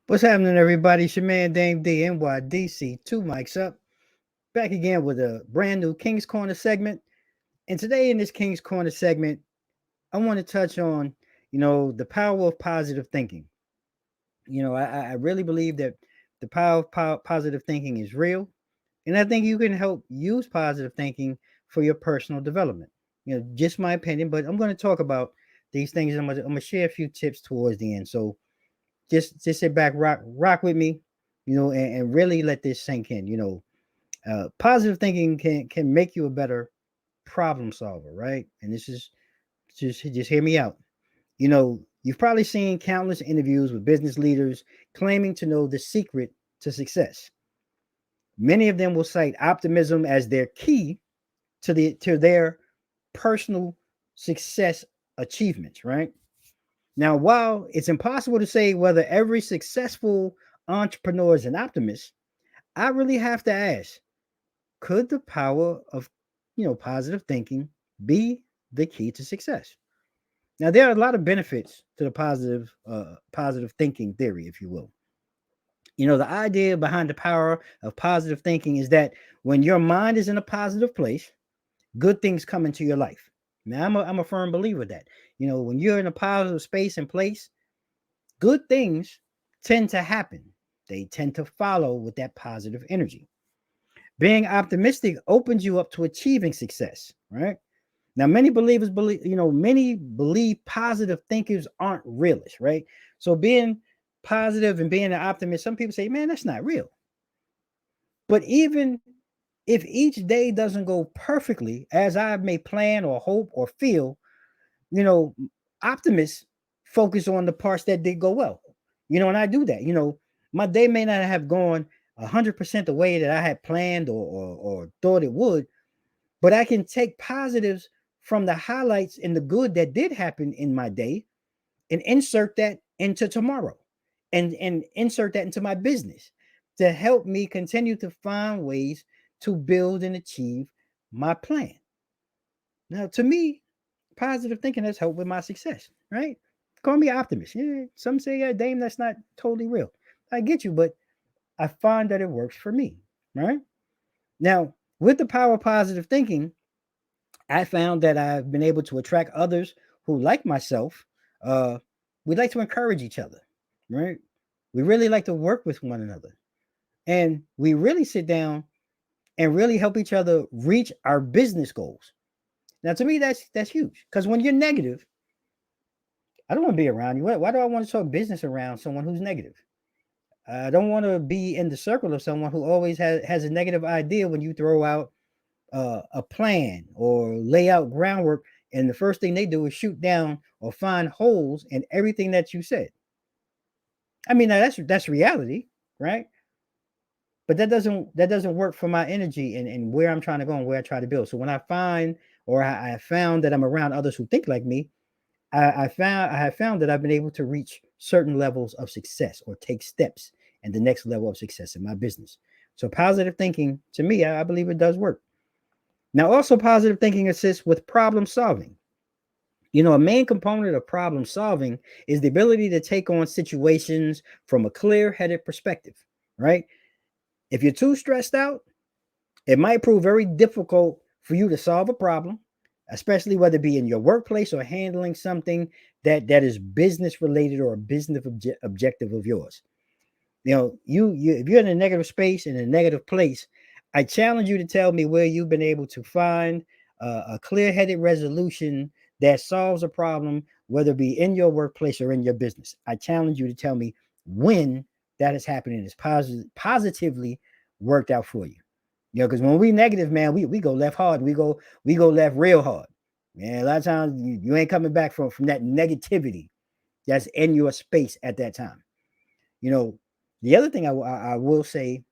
What's happening, everybody? It's your man, Dame D, NYDC, two mics up. Back again with a brand new King's Corner segment. And today in this King's Corner segment, I want to touch on, the power of positive thinking. I really believe that the power of positive thinking is real. And I think you can help use positive thinking for your personal development. Just my opinion, but I'm going to talk about these things. I'm going to share a few tips towards the end. So just sit back, rock with me, and really let this sink in. Positive thinking can make you a better problem solver, right? And this is just hear me out. You've probably seen countless interviews with business leaders claiming to know the secret to success. Many of them will cite optimism as their key to their personal success achievements, right? Now, while it's impossible to say whether every successful entrepreneur is an optimist, I really have to ask, could the power of, positive thinking be the key to success? Now, there are a lot of benefits to the positive thinking theory, if you will. The idea behind the power of positive thinking is that when your mind is in a positive place, good things come into your life. Now, I'm a firm believer that, when you're in a positive space and place, good things tend to happen. They tend to follow with that positive energy. Being optimistic opens you up to achieving success, right? Now, many believe positive thinkers aren't realists, right? So being positive and being an optimist, some people say, man, that's not real. But even if each day doesn't go perfectly as I may plan or hope or feel, optimists focus on the parts that did go well. And I do that. My day may not have gone 100% the way that I had planned or thought it would, but I can take positives from the highlights and the good that did happen in my day and insert that into tomorrow and insert that into my business to help me continue to find ways to build and achieve my plan. Now, to me, positive thinking has helped with my success, right? Call me optimist. Yeah, some say, yeah, Dame, that's not totally real. I get you, but I find that it works for me, right? Now, with the power of positive thinking, I found that I've been able to attract others who, like myself, we like to encourage each other, right? We really like to work with one another. And we really sit down and really help each other reach our business goals. Now, to me, that's huge. Because when you're negative, I don't want to be around you. Why do I want to talk business around someone who's negative? I don't want to be in the circle of someone who always has a negative idea when you throw out a plan or lay out groundwork, and the first thing they do is shoot down or find holes in everything that you said. I mean, now that's reality, right? But that doesn't work for my energy and where I'm trying to go and where I try to build. So when I find or I found that I'm around others who think like me, I have found that I've been able to reach certain levels of success or take steps and the next level of success in my business. So positive thinking, to me, I believe it does work. Now, also positive thinking assists with problem solving. A main component of problem solving is the ability to take on situations from a clear-headed perspective, right? If you're too stressed out, it might prove very difficult for you to solve a problem, especially whether it be in your workplace or handling something that is business related or a business objective of yours. You if you're in a negative space, in a negative place, I challenge you to tell me where you've been able to find a clear-headed resolution that solves a problem, whether it be in your workplace or in your business. I challenge you to tell me when that is happening, is positively worked out for you. Because when we negative, man, we go left hard. We go left real hard. Man, a lot of times you ain't coming back from that negativity that's in your space at that time. The other thing I will say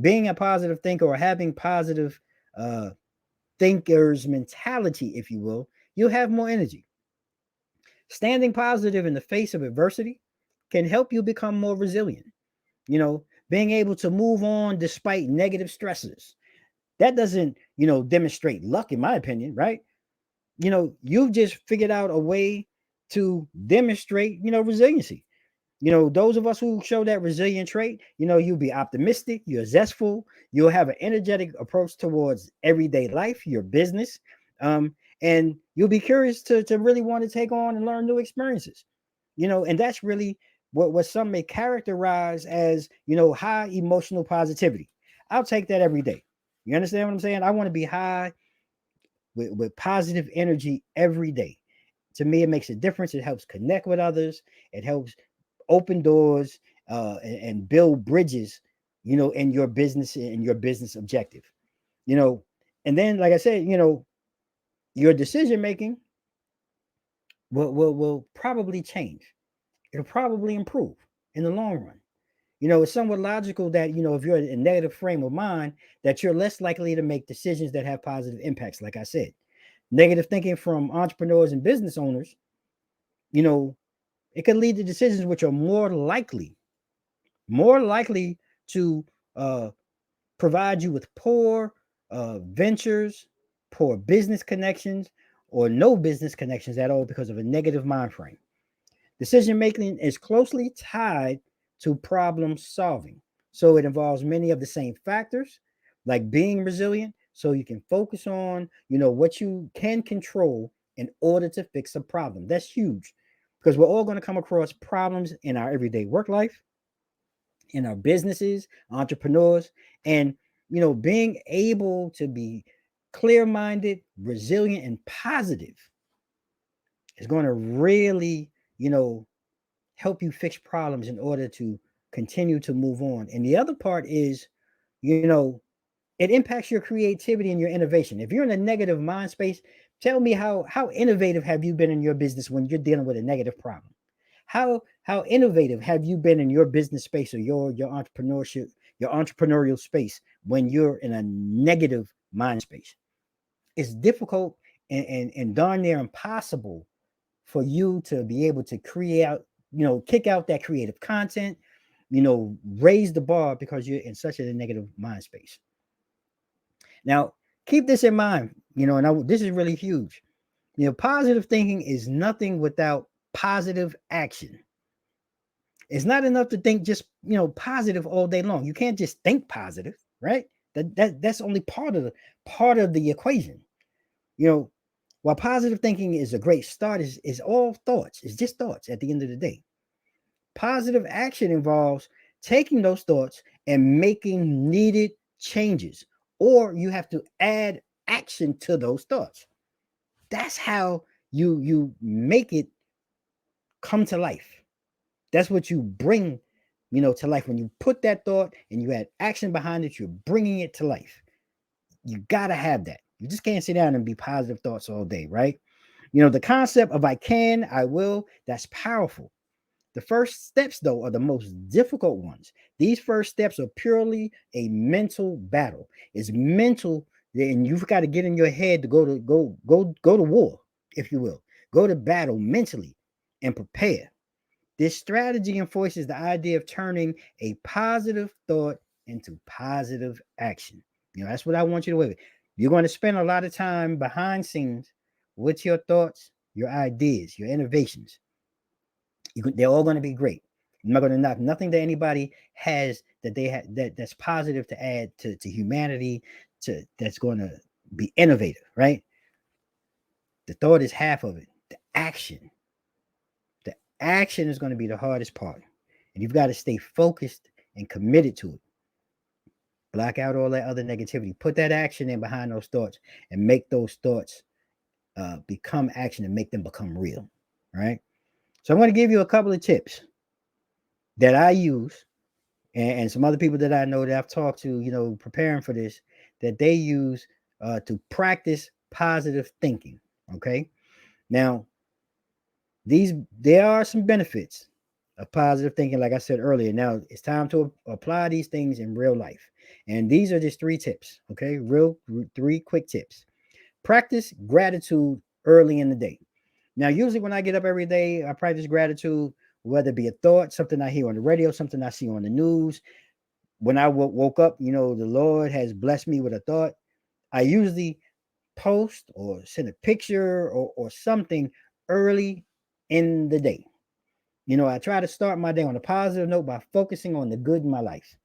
Being a positive thinker or having positive uh, thinker's mentality, if you will, you'll have more energy. Standing positive in the face of adversity can help you become more resilient. Being able to move on despite negative stresses. That doesn't, demonstrate luck, in my opinion, right? You've just figured out a way to demonstrate, resiliency. Those of us who show that resilient trait, you'll be optimistic, you're zestful, you'll have an energetic approach towards everyday life, your business, and you'll be curious to really want to take on and learn new experiences. And that's really what some may characterize as, high emotional positivity. I'll take that every day. You understand what I'm saying? I want to be high with positive energy every day. To me, it makes a difference. It helps connect with others. It helps open doors and build bridges, in your business and your business objective. You know, and then, like I said, your decision making will probably change. It'll probably improve in the long run. It's somewhat logical that, if you're in a negative frame of mind, that you're less likely to make decisions that have positive impacts. Like I said, negative thinking from entrepreneurs and business owners, you know, it could lead to decisions which are more likely to uh, provide you with poor ventures, poor business connections, or no business connections at all because of a negative mind frame. Decision making is closely tied to problem solving. So it involves many of the same factors, like being resilient, so you can focus on, what you can control in order to fix a problem. That's huge because we're all going to come across problems in our everyday work life, in our businesses, entrepreneurs, and being able to be clear-minded, resilient, and positive is going to really, help you fix problems in order to continue to move on. And the other part is, it impacts your creativity and your innovation. If you're in a negative mind space, tell me how innovative have you been in your business when you're dealing with a negative problem? How innovative have you been in your business space or your entrepreneurship, your entrepreneurial space when you're in a negative mind space? It's difficult and darn near impossible for you to be able to kick out that creative content, raise the bar because you're in such a negative mind space. Now, keep this in mind, and this is really huge. Positive thinking is nothing without positive action. It's not enough to think just, positive all day long. You can't just think positive, right? That's only part of the equation. You know, while positive thinking is a great start, is all thoughts. It's just thoughts at the end of the day. Positive action involves taking those thoughts and making needed changes, or you have to add action to those thoughts. That's how you make it come to life. That's what you bring, to life. When you put that thought and you add action behind it, you're bringing it to life. You got to have that. You just can't sit down and be positive thoughts all day, right? The concept of I can, I will, that's powerful. The first steps, though, are the most difficult ones. These first steps are purely a mental battle. It's mental, and you've got to get in your head to go to war, if you will. Go to battle mentally and prepare. This strategy enforces the idea of turning a positive thought into positive action. That's what I want you to with. You're going to spend a lot of time behind scenes with your thoughts, your ideas, your innovations. They're all going to be great. I'm not going to knock nothing that anybody has that they have that's positive to add to humanity, that's going to be innovative, right? The thought is half of it. The action is going to be the hardest part, and you've got to stay focused and committed to it. Block out all that other negativity. Put that action in behind those thoughts, and make those thoughts become action, and make them become real. Right. So I'm going to give you a couple of tips that I use, and some other people that I know that I've talked to, preparing for this, that they use to practice positive thinking. Okay. Now, there are some benefits of positive thinking, like I said earlier. Now it's time to apply these things in real life. And these are just 3 tips, okay? 3 quick tips. Practice gratitude early in the day. Now, usually when I get up every day, I practice gratitude, whether it be a thought, something I hear on the radio, something I see on the news. When I woke up, the Lord has blessed me with a thought. I usually post or send a picture or something early in the day. I try to start my day on a positive note by focusing on the good in my life.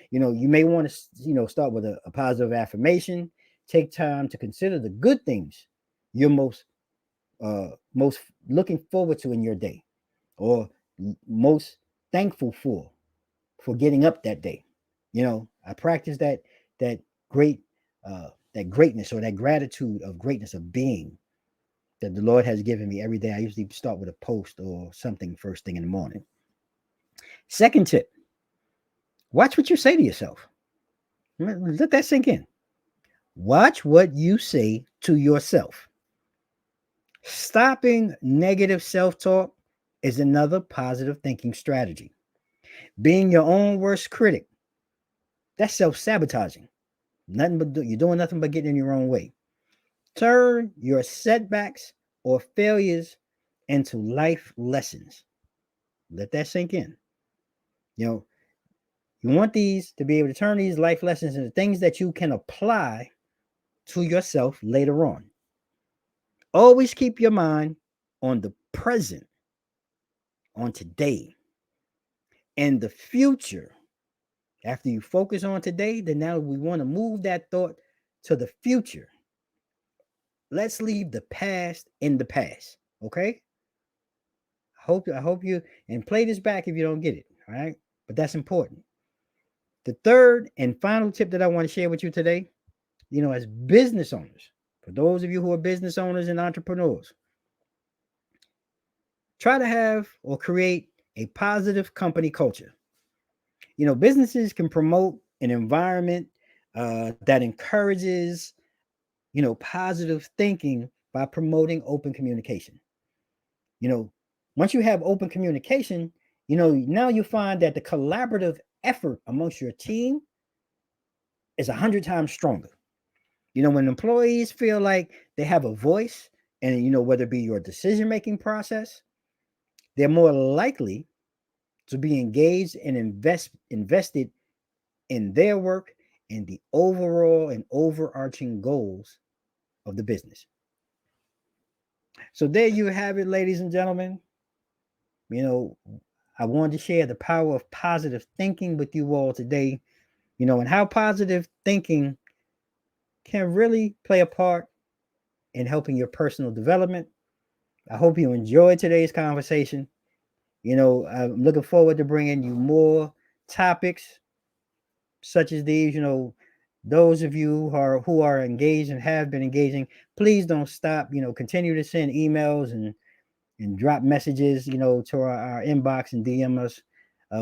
You may want to, start with a positive affirmation. Take time to consider the good things you're most looking forward to in your day, or most thankful for getting up that day. I practice that great that greatness, or that gratitude of greatness of being that the Lord has given me every day. I usually start with a post or something first thing in the morning. Second tip, watch what you say to yourself. Let that sink in. Watch what you say to yourself. Stopping negative self talk is another positive thinking strategy. Being your own worst critic, that's self sabotaging. You're doing nothing but getting in your own way. Turn your setbacks or failures into life lessons. Let that sink in. You want these to be able to turn these life lessons into things that you can apply to yourself later on. Always keep your mind on the present, on today, and the future. After you focus on today, then now we want to move that thought to the future. Let's leave the past in the past. Okay? I hope you, and play this back if you don't get it. All right. But that's important. The third and final tip that I want to share with you today, as business owners, for those of you who are business owners and entrepreneurs, try to have or create a positive company culture. Businesses can promote an environment that encourages, positive thinking by promoting open communication. Once you have open communication, now you find that the collaborative effort amongst your team is 100 times stronger. When employees feel like they have a voice, and whether it be your decision making process, they're more likely to be engaged and invested in their work and the overall and overarching goals of the business. So there you have it, ladies and gentlemen. I wanted to share the power of positive thinking with you all today, and how positive thinking can really play a part in helping your personal development. I hope you enjoyed today's conversation. I'm looking forward to bringing you more topics such as these. Those of you who are engaged and have been engaging, please don't stop. Continue to send emails and drop messages, to our inbox and DM us.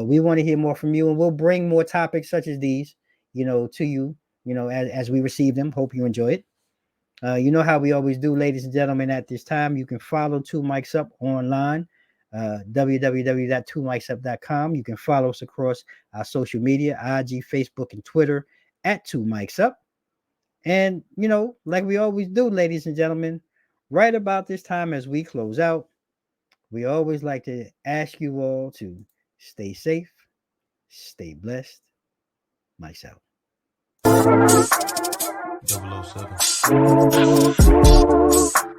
We want to hear more from you, and we'll bring more topics such as these, to you, as we receive them. Hope you enjoy it. You know how we always do, ladies and gentlemen. At this time, you can follow Two Mics Up online, www.twomicsup.com. You can follow us across our social media, IG, Facebook, and Twitter at Two Mics Up. And, like we always do, ladies and gentlemen, right about this time as we close out, we always like to ask you all to stay safe, stay blessed. Mics out. 007.